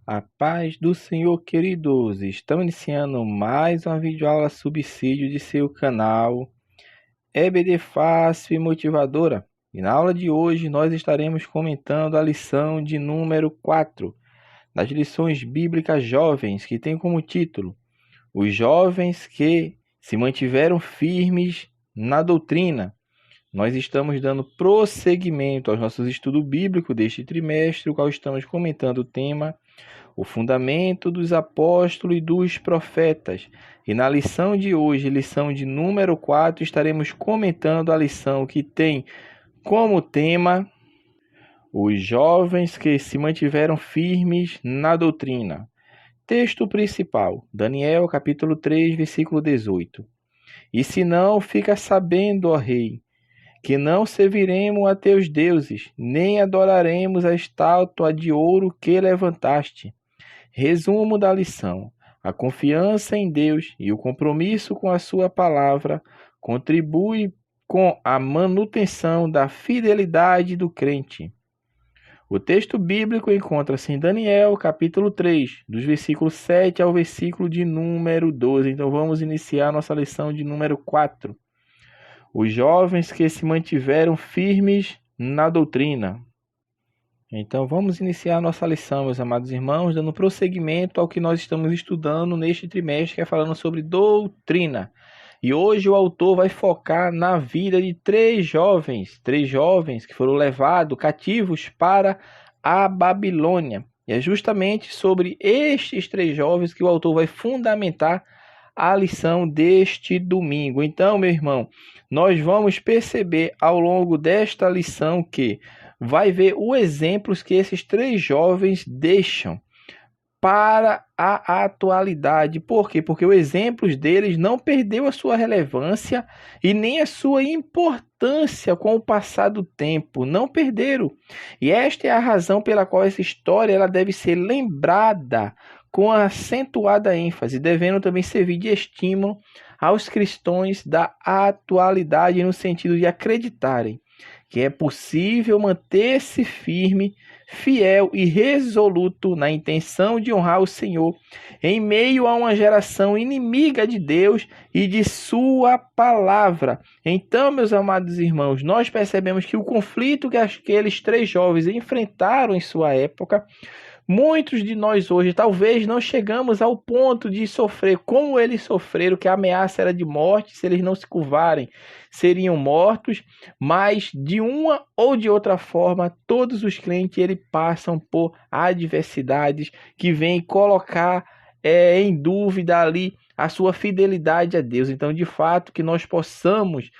A paz do Senhor, queridos! Estamos iniciando mais uma videoaula subsídio de seu canal EBD Fácil e Motivadora. E na aula de hoje nós estaremos comentando a lição de número 4 das lições bíblicas jovens, que tem como título Os jovens que se mantiveram firmes na doutrina. Nós estamos dando prosseguimento aos nossos estudos bíblicos deste trimestre, o qual estamos comentando o tema o fundamento dos apóstolos e dos profetas. E na lição de hoje, lição de número 4, estaremos comentando a lição que tem como tema os jovens que se mantiveram firmes na doutrina. Texto principal, Daniel capítulo 3, versículo 18. E se não, fica sabendo, ó rei, que não serviremos a teus deuses, nem adoraremos a estátua de ouro que levantaste. Resumo da lição: a confiança em Deus e o compromisso com a sua palavra contribui com a manutenção da fidelidade do crente. O texto bíblico encontra-se em Daniel, capítulo 3, dos versículos 7 ao versículo de número 12. Então vamos iniciar nossa lição de número 4. Os jovens que se mantiveram firmes na doutrina. Então vamos iniciar nossa lição, meus amados irmãos, dando prosseguimento ao que nós estamos estudando neste trimestre, que é falando sobre doutrina. E hoje o autor vai focar na vida de três jovens que foram levados cativos para a Babilônia. E é justamente sobre estes três jovens que o autor vai fundamentar a lição deste domingo. Então, meu irmão, nós vamos perceber ao longo desta lição que vai ver os exemplos que esses três jovens deixam para a atualidade. Por quê? Porque os exemplos deles não perdeu a sua relevância e nem a sua importância com o passar do tempo. Não perderam. E esta é a razão pela qual essa história ela deve ser lembrada com acentuada ênfase, devendo também servir de estímulo aos cristãos da atualidade no sentido de acreditarem que é possível manter-se firme, fiel e resoluto na intenção de honrar o Senhor em meio a uma geração inimiga de Deus e de sua palavra. Então, meus amados irmãos, nós percebemos que o conflito que aqueles três jovens enfrentaram em sua época, muitos de nós hoje talvez não chegamos ao ponto de sofrer como eles sofreram, que a ameaça era de morte, se eles não se curvarem, seriam mortos, mas de uma ou de outra forma, todos os crentes eles passam por adversidades que vêm colocar em dúvida ali a sua fidelidade a Deus. Então, de fato, que nós possamos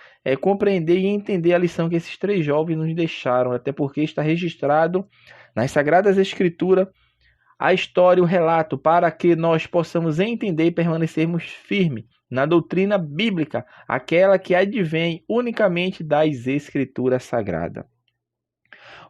compreender e entender a lição que esses três jovens nos deixaram, até porque está registrado nas Sagradas Escrituras a história, o relato, para que nós possamos entender e permanecermos firmes na doutrina bíblica, aquela que advém unicamente das Escrituras Sagradas.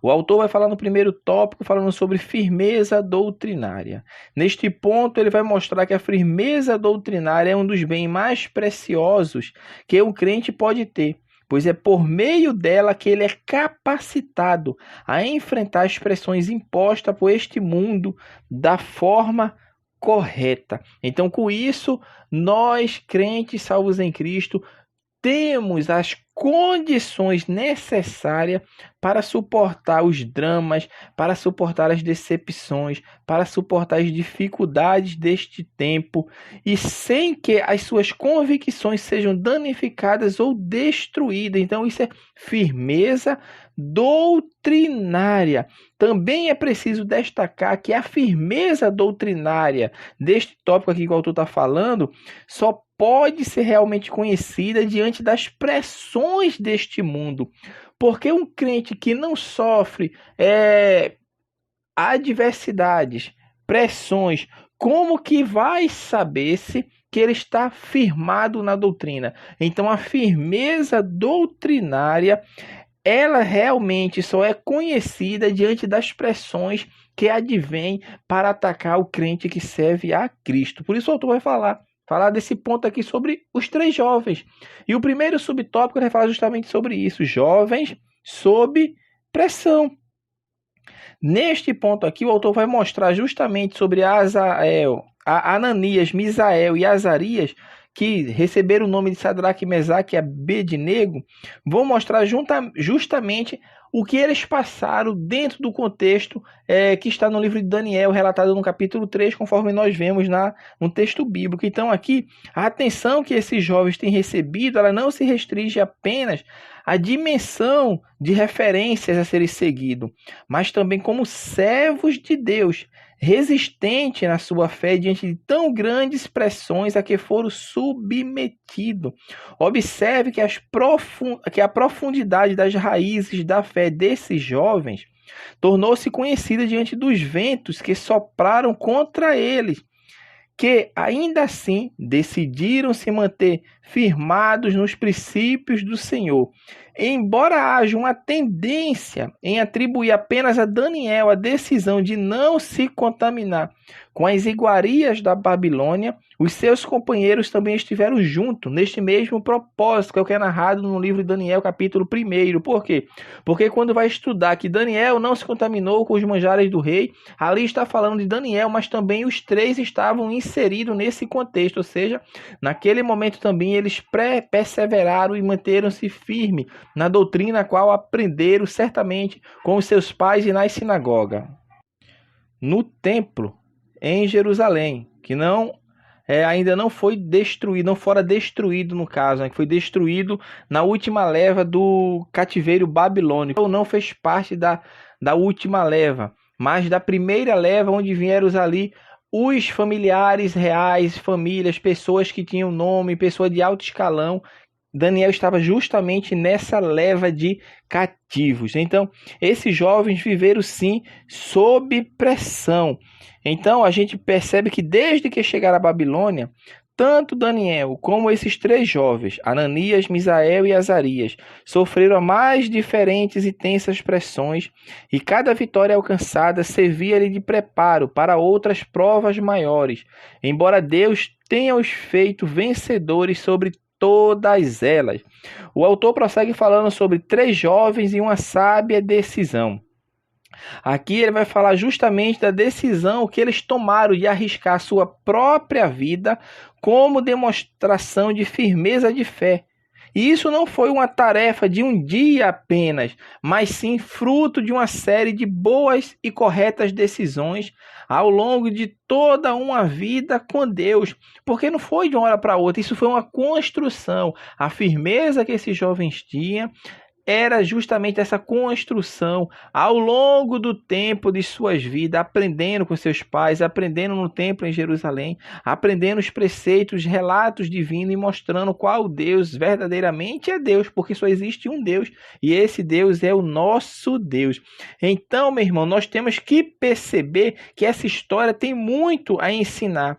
O autor vai falar no primeiro tópico, falando sobre firmeza doutrinária. Neste ponto, ele vai mostrar que a firmeza doutrinária é um dos bens mais preciosos que um crente pode ter, pois é por meio dela que ele é capacitado a enfrentar as pressões impostas por este mundo da forma correta. Então, com isso, nós, crentes salvos em Cristo, temos as condições necessárias para suportar os dramas, para suportar as decepções, para suportar as dificuldades deste tempo e sem que as suas convicções sejam danificadas ou destruídas. Então isso é firmeza doutrinária. Também é preciso destacar que a firmeza doutrinária deste tópico aqui que o autor está falando só pode ser realmente conhecida diante das pressões deste mundo. Porque um crente que não sofre adversidades, pressões, como que vai saber-se que ele está firmado na doutrina? Então, a firmeza doutrinária, ela realmente só é conhecida diante das pressões que advêm para atacar o crente que serve a Cristo. Por isso o autor vai falar desse ponto aqui sobre os três jovens. E o primeiro subtópico vai falar justamente sobre isso, jovens sob pressão. Neste ponto aqui, o autor vai mostrar justamente sobre Azael, Ananias, Misael e Azarias, que receberam o nome de Sadraque, Mesaque e Abednego, vão mostrar justamente o que eles passaram dentro do contexto que está no livro de Daniel, relatado no capítulo 3, conforme nós vemos no texto bíblico. Então aqui, a atenção que esses jovens têm recebido, ela não se restringe apenas à dimensão de referências a serem seguido, mas também como servos de Deus, resistente na sua fé diante de tão grandes pressões a que foram submetidos. Observe que a profundidade das raízes da fé desses jovens tornou-se conhecida diante dos ventos que sopraram contra eles, que ainda assim decidiram se manter firmados nos princípios do Senhor. Embora haja uma tendência em atribuir apenas a Daniel a decisão de não se contaminar com as iguarias da Babilônia, os seus companheiros também estiveram juntos neste mesmo propósito, que é o que é narrado no livro de Daniel, capítulo 1. Por quê? Porque quando vai estudar que Daniel não se contaminou com os manjares do rei, ali está falando de Daniel, mas também os três estavam inseridos nesse contexto, ou seja, naquele momento também eles perseveraram e manteram-se firmes na doutrina a qual aprenderam certamente com os seus pais e nas sinagogas. No templo em Jerusalém, que ainda não foi destruído, não fora destruído no caso, que foi destruído na última leva do cativeiro babilônico, ou não fez parte da última leva, mas da primeira leva, onde vieram ali os familiares reais, famílias, pessoas que tinham nome, pessoas de alto escalão. Daniel estava justamente nessa leva de cativos. Então, esses jovens viveram sim sob pressão. Então, a gente percebe que desde que chegaram à Babilônia, tanto Daniel como esses três jovens, Ananias, Misael e Azarias, sofreram as mais diferentes e tensas pressões, e cada vitória alcançada servia-lhe de preparo para outras provas maiores, embora Deus tenha os feito vencedores sobre todas elas. O autor prossegue falando sobre três jovens e uma sábia decisão. Aqui ele vai falar justamente da decisão que eles tomaram de arriscar sua própria vida como demonstração de firmeza de fé. E isso não foi uma tarefa de um dia apenas, mas sim fruto de uma série de boas e corretas decisões ao longo de toda uma vida com Deus. Porque não foi de uma hora para outra, isso foi uma construção. A firmeza que esses jovens tinham era justamente essa construção ao longo do tempo de suas vidas, aprendendo com seus pais, aprendendo no templo em Jerusalém, aprendendo os preceitos, relatos divinos e mostrando qual Deus verdadeiramente é Deus, porque só existe um Deus e esse Deus é o nosso Deus. Então, meu irmão, nós temos que perceber que essa história tem muito a ensinar.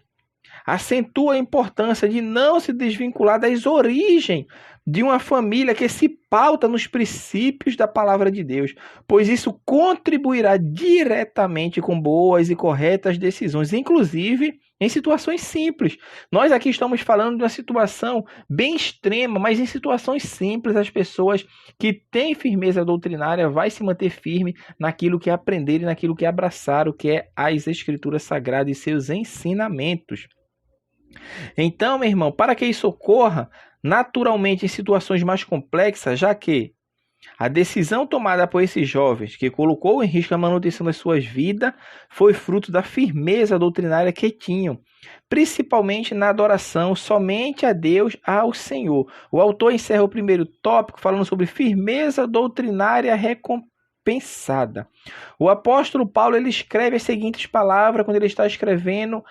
Acentua a importância de não se desvincular das origens de uma família que se pauta nos princípios da palavra de Deus, pois isso contribuirá diretamente com boas e corretas decisões, inclusive em situações simples. Nós aqui estamos falando de uma situação bem extrema, mas em situações simples as pessoas que têm firmeza doutrinária vai se manter firme naquilo que aprenderam e naquilo que abraçaram, que é as Escrituras Sagradas e seus ensinamentos. Então, meu irmão, para que isso ocorra naturalmente em situações mais complexas, já que a decisão tomada por esses jovens, que colocou em risco a manutenção das suas vidas, foi fruto da firmeza doutrinária que tinham, principalmente na adoração somente a Deus, ao Senhor. O autor encerra o primeiro tópico falando sobre firmeza doutrinária recompensada. O apóstolo Paulo ele escreve as seguintes palavras quando ele está escrevendo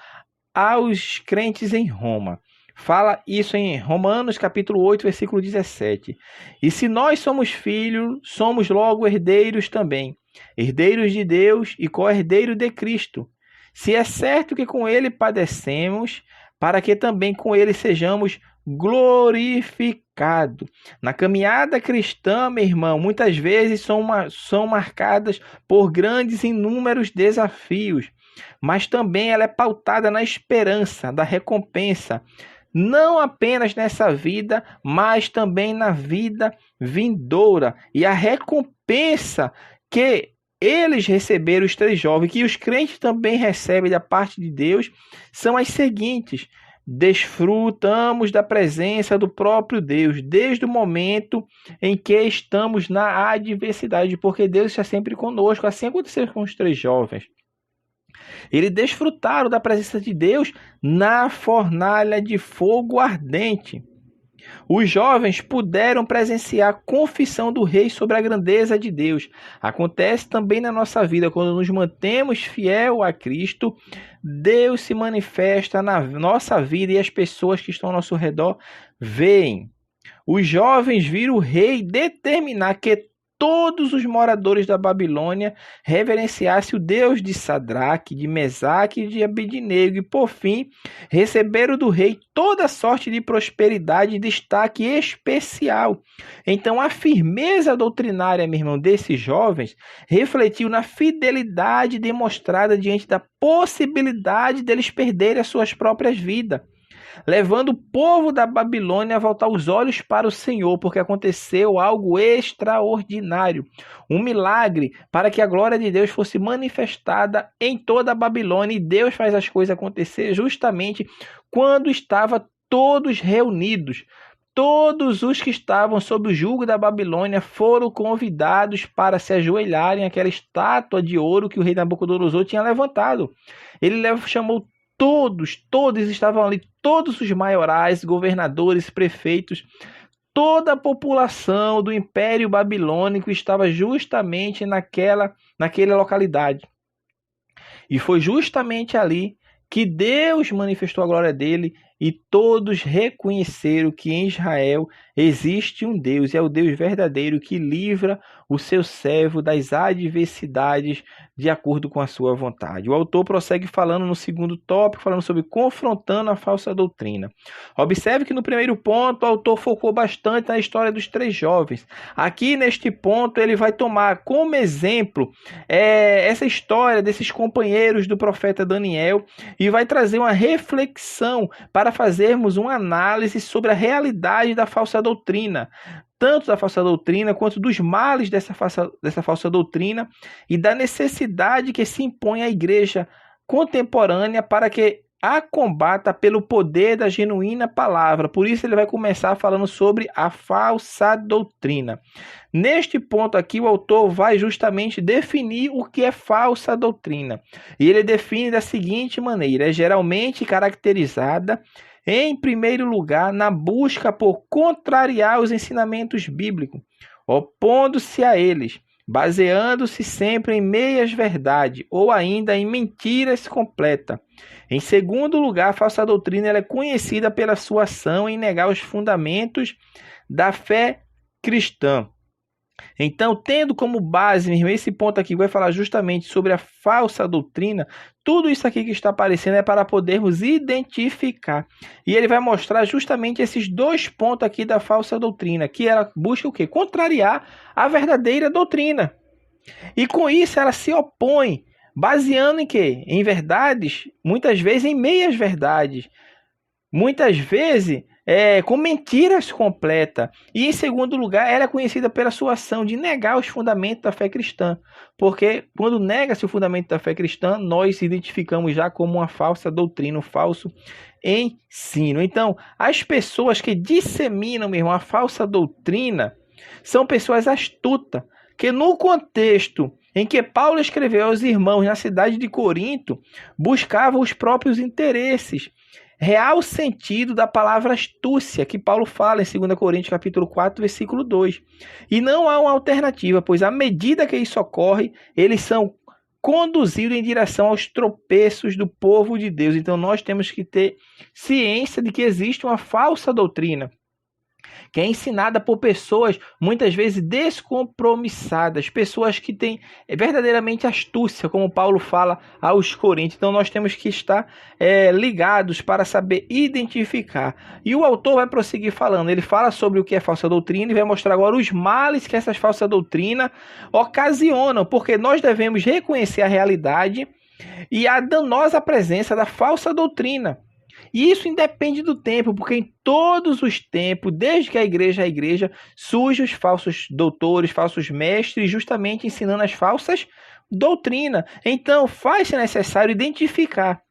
aos crentes em Roma. Fala isso em Romanos capítulo 8, versículo 17. E se nós somos filhos, somos logo herdeiros também, herdeiros de Deus e co-herdeiros de Cristo. Se é certo que com ele padecemos, para que também com ele sejamos glorificados. Na caminhada cristã, meu irmão, muitas vezes são marcadas por grandes e inúmeros desafios, mas também ela é pautada na esperança da recompensa, não apenas nessa vida, mas também na vida vindoura. E a recompensa que eles receberam, os 3 jovens, que os crentes também recebem da parte de Deus, são as seguintes: desfrutamos da presença do próprio Deus, desde o momento em que estamos na adversidade, porque Deus está sempre conosco, assim aconteceu com os 3 jovens. Eles desfrutaram da presença de Deus na fornalha de fogo ardente. Os jovens puderam presenciar a confissão do rei sobre a grandeza de Deus. Acontece também na nossa vida, quando nos mantemos fiel a Cristo, Deus se manifesta na nossa vida e as pessoas que estão ao nosso redor veem. Os jovens viram o rei determinar que todos os moradores da Babilônia reverenciassem o Deus de Sadraque, de Mesaque e de Abednego, e por fim receberam do rei toda sorte de prosperidade e destaque especial. Então a firmeza doutrinária, meu irmão, desses jovens refletiu na fidelidade demonstrada diante da possibilidade deles perderem as suas próprias vidas, levando o povo da Babilônia a voltar os olhos para o Senhor, porque aconteceu algo extraordinário, um milagre para que a glória de Deus fosse manifestada em toda a Babilônia, e Deus faz as coisas acontecer justamente quando estavam todos reunidos. Todos os que estavam sob o jugo da Babilônia foram convidados para se ajoelharem àquela estátua de ouro que o rei Nabucodonosor tinha levantado. Ele chamou todos estavam ali, todos os maiorais, governadores, prefeitos, toda a população do Império Babilônico estava justamente naquela localidade. E foi justamente ali que Deus manifestou a glória dele, e todos reconheceram que em Israel existe um Deus, e é o Deus verdadeiro que livra o seu servo das adversidades de acordo com a sua vontade. O autor prossegue falando no segundo tópico, falando sobre confrontando a falsa doutrina. Observe que no primeiro ponto o autor focou bastante na história dos 3 jovens. Aqui neste ponto ele vai tomar como exemplo essa história desses companheiros do profeta Daniel, e vai trazer uma reflexão para fazermos uma análise sobre a realidade da falsa doutrina, tanto da falsa doutrina quanto dos males dessa falsa doutrina, e da necessidade que se impõe à igreja contemporânea para que a combata pelo poder da genuína palavra. Por isso ele vai começar falando sobre a falsa doutrina. Neste ponto aqui, o autor vai justamente definir o que é falsa doutrina. E ele define da seguinte maneira: é geralmente caracterizada, em primeiro lugar, na busca por contrariar os ensinamentos bíblicos, opondo-se a eles, baseando-se sempre em meias-verdades ou ainda em mentiras completas. Em segundo lugar, a falsa doutrina ela é conhecida pela sua ação em negar os fundamentos da fé cristã. Então, tendo como base, meu irmão, esse ponto aqui vai falar justamente sobre a falsa doutrina. Tudo isso aqui que está aparecendo é para podermos identificar. E ele vai mostrar justamente esses 2 pontos aqui da falsa doutrina, que ela busca o quê? Contrariar a verdadeira doutrina. E com isso ela se opõe, baseando em quê? Em verdades, muitas vezes em meias verdades. Muitas vezes com mentiras completas. E em segundo lugar, ela é conhecida pela sua ação de negar os fundamentos da fé cristã. Porque quando nega-se o fundamento da fé cristã, nós se identificamos já como uma falsa doutrina, um falso ensino. Então, as pessoas que disseminam, meu irmão, a falsa doutrina são pessoas astutas, que no contexto em que Paulo escreveu aos irmãos na cidade de Corinto, buscavam os próprios interesses. Real sentido da palavra astúcia, que Paulo fala em 2 Coríntios capítulo 4, versículo 2. E não há uma alternativa, pois à medida que isso ocorre, eles são conduzidos em direção aos tropeços do povo de Deus. Então nós temos que ter ciência de que existe uma falsa doutrina, que é ensinada por pessoas muitas vezes descompromissadas, pessoas que têm verdadeiramente astúcia, como Paulo fala aos Coríntios. Então nós temos que estar ligados para saber identificar. E o autor vai prosseguir falando, ele fala sobre o que é falsa doutrina e vai mostrar agora os males que essas falsas doutrinas ocasionam, porque nós devemos reconhecer a realidade e a danosa presença da falsa doutrina. E isso independe do tempo, porque em todos os tempos, desde que a igreja, surgem os falsos doutores, falsos mestres, justamente ensinando as falsas doutrina. Então, faz-se necessário identificar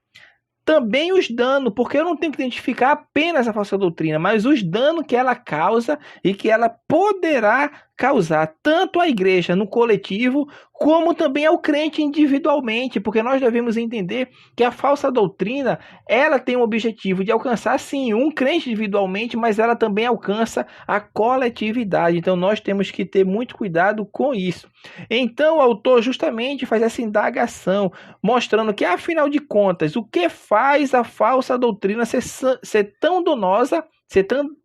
também os danos, porque eu não tenho que identificar apenas a falsa doutrina, mas os danos que ela causa e que ela poderá causar tanto à igreja no coletivo, como também ao crente individualmente, porque nós devemos entender que a falsa doutrina, ela tem o objetivo de alcançar, sim, um crente individualmente, mas ela também alcança a coletividade. Então, nós temos que ter muito cuidado com isso. Então, o autor justamente faz essa indagação, mostrando que, afinal de contas, o que faz a falsa doutrina ser tão danosa,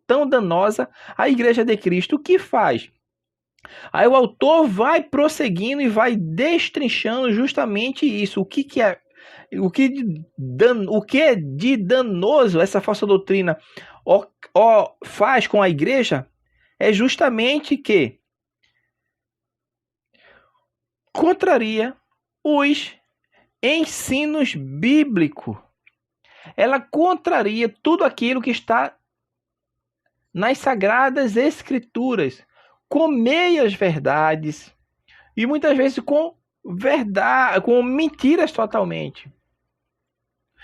tão danosa à Igreja de Cristo? O que faz? Aí o autor vai prosseguindo e vai destrinchando justamente isso. O que é de danoso essa falsa doutrina faz com a igreja? É justamente que contraria os ensinos bíblicos. Ela contraria tudo aquilo que está nas Sagradas Escrituras, com meias verdades e muitas vezes com mentiras totalmente.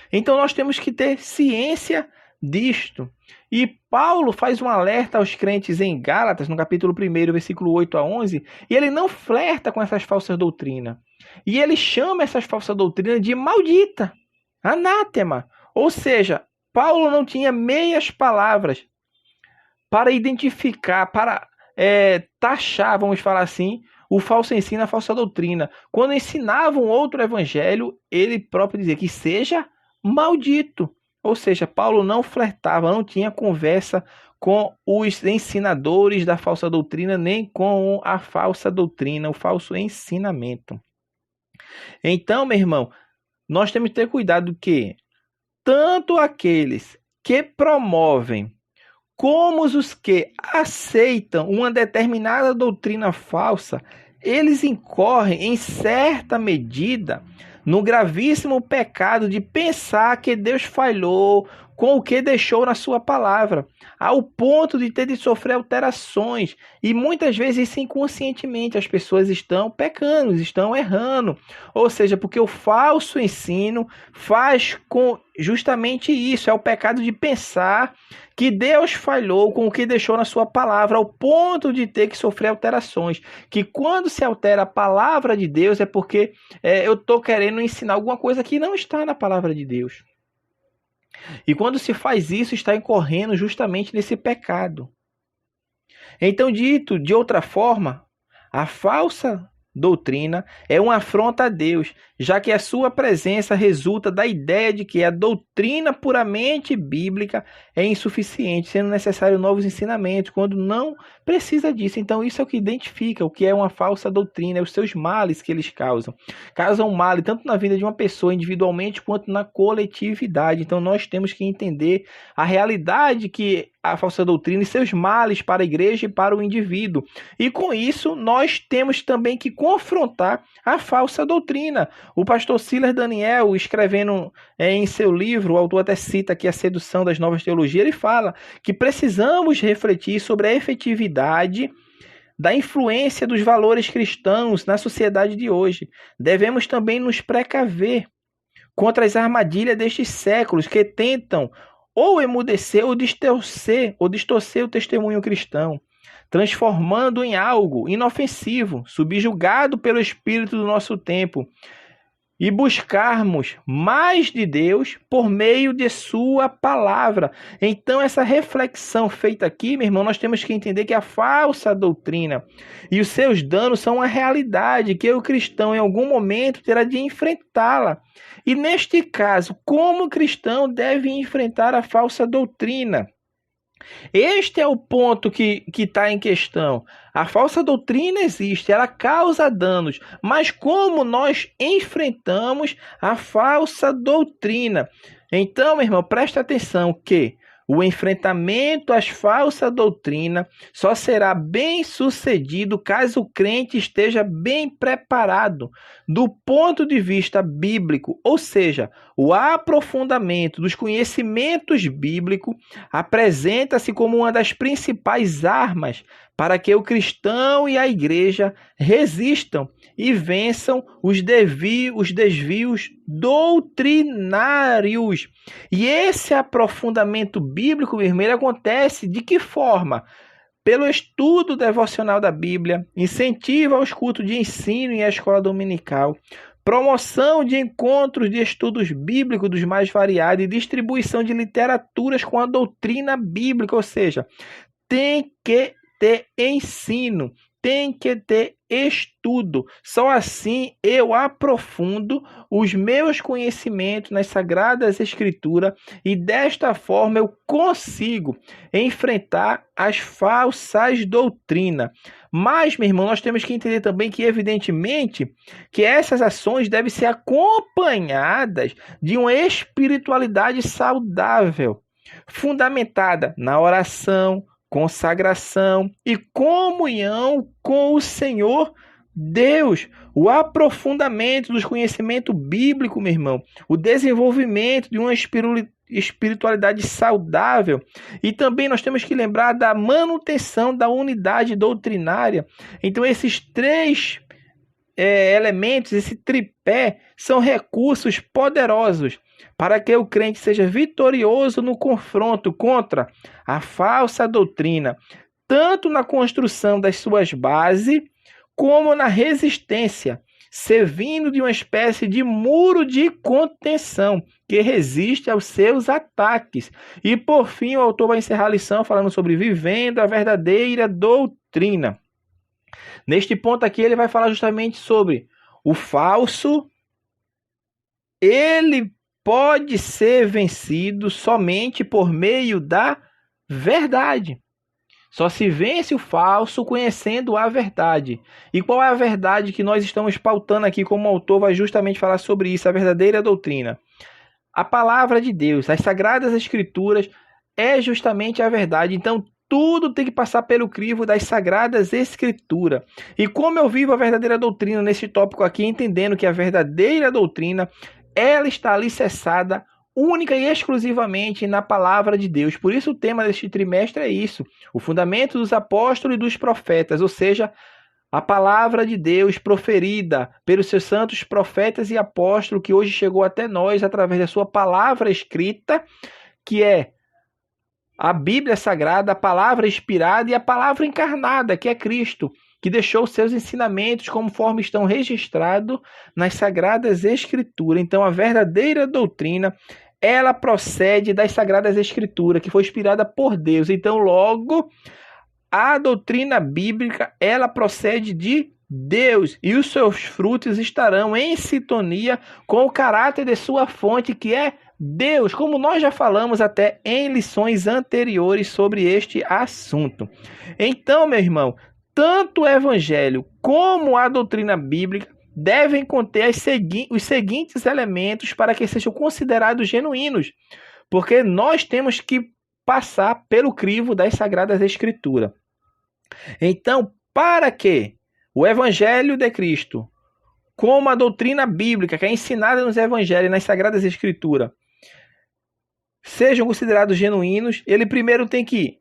Então nós temos que ter ciência disto. E Paulo faz um alerta aos crentes em Gálatas, no capítulo 1, versículo 8 a 11, e ele não flerta com essas falsas doutrinas. E ele chama essas falsas doutrinas de maldita, anátema. Ou seja, Paulo não tinha meias palavras para identificar, para taxar, vamos falar assim, o falso ensino, a falsa doutrina. Quando ensinava um outro evangelho, ele próprio dizia que seja maldito. Ou seja, Paulo não flertava, não tinha conversa com os ensinadores da falsa doutrina, nem com a falsa doutrina, o falso ensinamento. Então, meu irmão, nós temos que ter cuidado que tanto aqueles que promovem como os que aceitam uma determinada doutrina falsa, eles incorrem, em certa medida, no gravíssimo pecado de pensar que Deus falhou com o que deixou na sua palavra, ao ponto de ter de sofrer alterações. E muitas vezes, isso inconscientemente, as pessoas estão pecando, estão errando. Ou seja, porque o falso ensino faz com justamente isso, é o pecado de pensar que Deus falhou com o que deixou na sua palavra, ao ponto de ter que sofrer alterações. Que quando se altera a palavra de Deus é porque eu estou querendo ensinar alguma coisa que não está na palavra de Deus. E quando se faz isso, está incorrendo justamente nesse pecado. Então, dito de outra forma, a falsa doutrina é uma afronta a Deus, já que a sua presença resulta da ideia de que a doutrina puramente bíblica é insuficiente, sendo necessário novos ensinamentos, quando não precisa disso. Então isso é o que identifica o que é uma falsa doutrina, é os seus males que eles causam. Causam mal tanto na vida de uma pessoa individualmente, quanto na coletividade. Então nós temos que entender a realidade que a falsa doutrina e seus males para a igreja e para o indivíduo. E com isso, nós temos também que confrontar a falsa doutrina. O pastor Silas Daniel, escrevendo em seu livro, o autor até cita aqui A Sedução das Novas Teologias, ele fala que precisamos refletir sobre a efetividade da influência dos valores cristãos na sociedade de hoje. Devemos também nos precaver contra as armadilhas destes séculos que tentam ou emudecer ou distorcer o testemunho cristão, transformando em algo inofensivo, subjugado pelo espírito do nosso tempo, e buscarmos mais de Deus por meio de sua palavra. Então essa reflexão feita aqui, meu irmão, nós temos que entender que a falsa doutrina e os seus danos são uma realidade que o cristão em algum momento terá de enfrentá-la. E neste caso, como o cristão deve enfrentar a falsa doutrina? Este é o ponto que está em questão. A falsa doutrina existe, ela causa danos, mas como nós enfrentamos a falsa doutrina? Então, meu irmão, presta atenção que o enfrentamento às falsas doutrinas só será bem sucedido caso o crente esteja bem preparado do ponto de vista bíblico, ou seja, o aprofundamento dos conhecimentos bíblicos apresenta-se como uma das principais armas para que o cristão e a igreja resistam e vençam os desvios doutrinários. E esse aprofundamento bíblico, meu irmão, ele acontece de que forma? Pelo estudo devocional da Bíblia, incentivo aos cultos de ensino e à escola dominical, promoção de encontros de estudos bíblicos dos mais variados e distribuição de literaturas com a doutrina bíblica, ou seja, tem que ter ensino, tem que ter estudo. Só assim eu aprofundo os meus conhecimentos nas Sagradas Escrituras e desta forma eu consigo enfrentar as falsas doutrinas. Mas, meu irmão, nós temos que entender também que, evidentemente, que essas ações devem ser acompanhadas de uma espiritualidade saudável, fundamentada na oração, consagração e comunhão com o Senhor Deus, o aprofundamento dos conhecimentos bíblicos, meu irmão, o desenvolvimento de uma espiritualidade saudável, e também nós temos que lembrar da manutenção da unidade doutrinária. Então esses três elementos, esse tripé, são recursos poderosos para que o crente seja vitorioso no confronto contra a falsa doutrina, tanto na construção das suas bases, como na resistência, servindo de uma espécie de muro de contenção que resiste aos seus ataques. E por fim, o autor vai encerrar a lição falando sobre vivendo a verdadeira doutrina. Neste ponto aqui, ele vai falar justamente sobre o falso. Ele pode ser vencido somente por meio da verdade. Só se vence o falso conhecendo a verdade. E qual é a verdade que nós estamos pautando aqui, como o autor vai justamente falar sobre isso, a verdadeira doutrina? A palavra de Deus, as Sagradas Escrituras, é justamente a verdade. Então, tudo tem que passar pelo crivo das Sagradas Escrituras. E como eu vivo a verdadeira doutrina nesse tópico aqui, entendendo que a verdadeira doutrina, ela está alicerçada única e exclusivamente na palavra de Deus. Por isso o tema deste trimestre é isso, o fundamento dos apóstolos e dos profetas, ou seja, a palavra de Deus proferida pelos seus santos profetas e apóstolos, que hoje chegou até nós através da sua palavra escrita, que é a Bíblia Sagrada, a palavra inspirada e a palavra encarnada, que é Cristo, que deixou seus ensinamentos conforme estão registrados nas Sagradas Escrituras. Então, a verdadeira doutrina, ela procede das Sagradas Escrituras, que foi inspirada por Deus. Então, logo, a doutrina bíblica, ela procede de Deus, e os seus frutos estarão em sintonia com o caráter de sua fonte, que é Deus, como nós já falamos até em lições anteriores sobre este assunto. Então, meu irmão, tanto o Evangelho como a doutrina bíblica devem conter os seguintes elementos para que sejam considerados genuínos, porque nós temos que passar pelo crivo das Sagradas Escrituras. Então, para que o Evangelho de Cristo, como a doutrina bíblica que é ensinada nos Evangelhos e nas Sagradas Escrituras, sejam considerados genuínos, ele primeiro tem que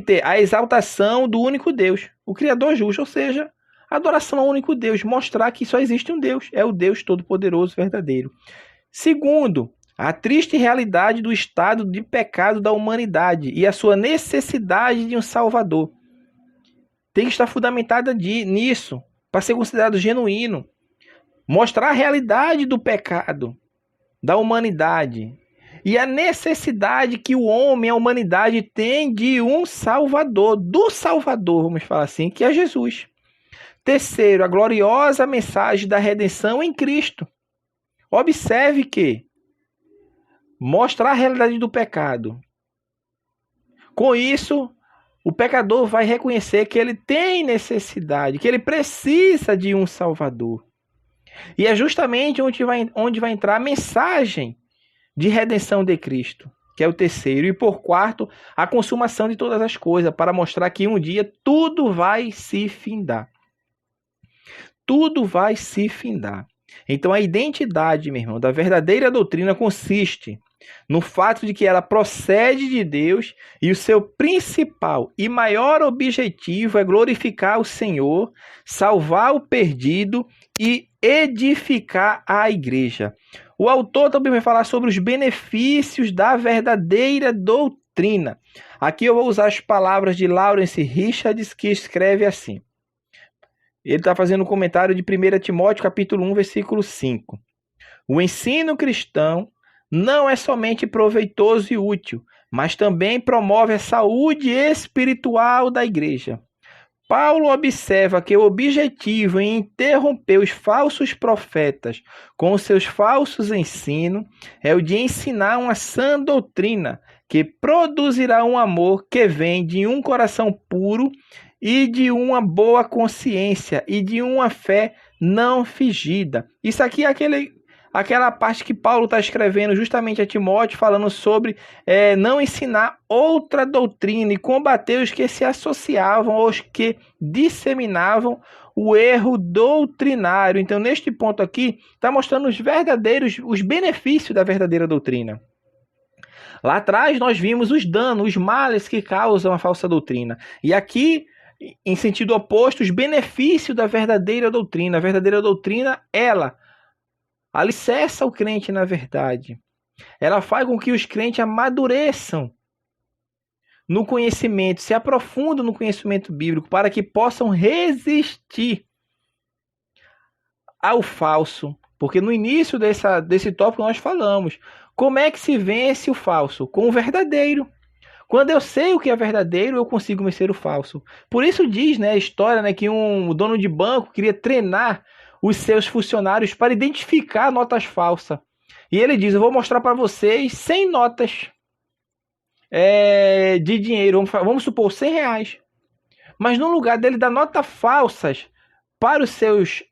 ter a exaltação do único Deus, o Criador justo, ou seja, a adoração ao único Deus, mostrar que só existe um Deus, é o Deus Todo-Poderoso verdadeiro. Segundo, a triste realidade do estado de pecado da humanidade e a sua necessidade de um Salvador. Tem que estar fundamentada nisso, para ser considerado genuíno. Mostrar a realidade do pecado da humanidade e a necessidade que o homem, a humanidade, tem de um Salvador, do Salvador, vamos falar assim, que é Jesus. Terceiro, a gloriosa mensagem da redenção em Cristo. Observe que mostrar a realidade do pecado. Com isso, o pecador vai reconhecer que ele tem necessidade, que ele precisa de um Salvador. E é justamente onde vai entrar a mensagem de redenção de Cristo, que é o terceiro. E por quarto, a consumação de todas as coisas, para mostrar que um dia tudo vai se findar. Tudo vai se findar. Então a identidade, meu irmão, da verdadeira doutrina consiste no fato de que ela procede de Deus e o seu principal e maior objetivo é glorificar o Senhor, salvar o perdido e edificar a igreja. O autor também vai falar sobre os benefícios da verdadeira doutrina. Aqui eu vou usar as palavras de Lawrence Richards, que escreve assim. Ele está fazendo um comentário de 1 Timóteo, capítulo 1, versículo 5. O ensino cristão não é somente proveitoso e útil, mas também promove a saúde espiritual da igreja. Paulo observa que o objetivo em interromper os falsos profetas com os seus falsos ensinos é o de ensinar uma sã doutrina que produzirá um amor que vem de um coração puro e de uma boa consciência e de uma fé não fingida. Isso aqui é aquela parte que Paulo está escrevendo justamente a Timóteo, falando sobre não ensinar outra doutrina e combater os que se associavam aos que disseminavam o erro doutrinário. Então, neste ponto aqui, está mostrando os benefícios da verdadeira doutrina. Lá atrás, nós vimos os danos, os males que causam a falsa doutrina. E aqui, em sentido oposto, os benefícios da verdadeira doutrina. A verdadeira doutrina, ela alicerça o crente na verdade. Ela faz com que os crentes amadureçam no conhecimento, se aprofundam no conhecimento bíblico, para que possam resistir ao falso. Porque no início desse tópico nós falamos, como é que se vence o falso? Com o verdadeiro. Quando eu sei o que é verdadeiro, eu consigo vencer o falso. Por isso diz, a história, que um dono de banco queria treinar os seus funcionários para identificar notas falsas. E ele diz, eu vou mostrar para vocês 100 notas de dinheiro, vamos supor 100 reais. Mas no lugar dele dar notas falsas para os seus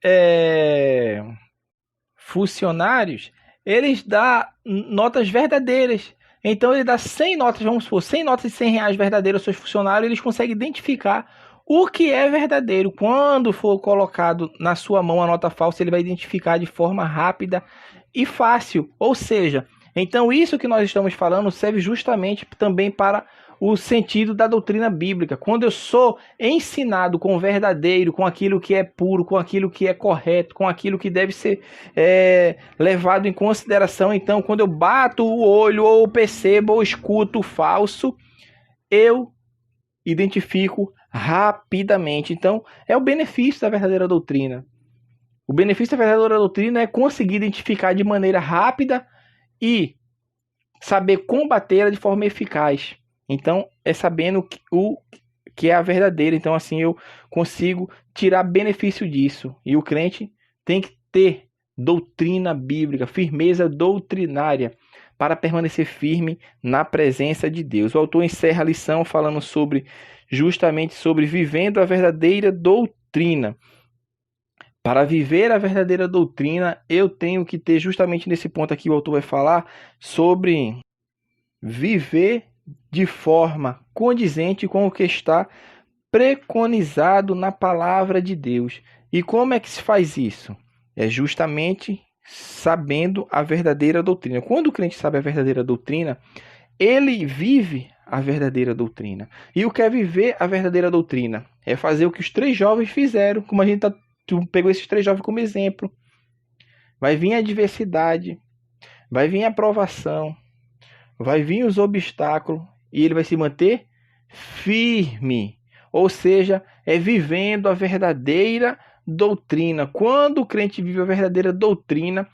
funcionários, eles dão notas verdadeiras. Então ele dá 100 notas, vamos supor, 100 notas de 100 reais verdadeiras aos seus funcionários, eles conseguem identificar o que é verdadeiro. Quando for colocado na sua mão a nota falsa, ele vai identificar de forma rápida e fácil. Ou seja, então isso que nós estamos falando serve justamente também para o sentido da doutrina bíblica. Quando eu sou ensinado com o verdadeiro, com aquilo que é puro, com aquilo que é correto, com aquilo que deve ser levado em consideração, então quando eu bato o olho, ou percebo, ou escuto o falso, eu identifico rapidamente. Então, é o benefício da verdadeira doutrina. O benefício da verdadeira doutrina é conseguir identificar de maneira rápida e saber combatê-la de forma eficaz. Então, é sabendo o que é a verdadeira. Então, assim, eu consigo tirar benefício disso. E o crente tem que ter doutrina bíblica, firmeza doutrinária, para permanecer firme na presença de Deus. O autor encerra a lição falando justamente sobre vivendo a verdadeira doutrina. Para viver a verdadeira doutrina, eu tenho que ter, justamente nesse ponto aqui, o autor vai falar sobre viver de forma condizente com o que está preconizado na palavra de Deus. E como é que se faz isso? É justamente sabendo a verdadeira doutrina. Quando o crente sabe a verdadeira doutrina, ele vive a verdadeira doutrina. E o que é viver a verdadeira doutrina? É fazer o que os 3 jovens fizeram, como a gente pegou esses 3 jovens como exemplo. Vai vir a adversidade, vai vir a provação, vai vir os obstáculos, e ele vai se manter firme. Ou seja, é vivendo a verdadeira doutrina. Quando o crente vive a verdadeira doutrina,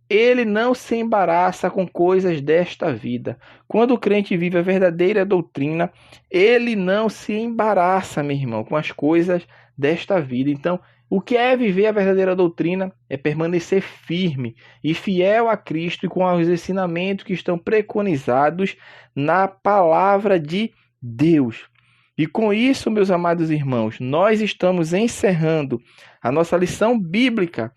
ele não se embaraça com coisas desta vida. Quando o crente vive a verdadeira doutrina, ele não se embaraça, meu irmão, com as coisas desta vida. Então, o que é viver a verdadeira doutrina é permanecer firme e fiel a Cristo e com os ensinamentos que estão preconizados na palavra de Deus. E com isso, meus amados irmãos, nós estamos encerrando a nossa lição bíblica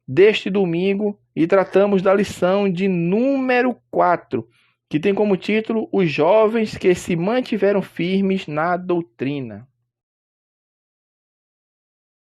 deste domingo e tratamos da lição de número 4, que tem como título Os Jovens que se mantiveram firmes na doutrina.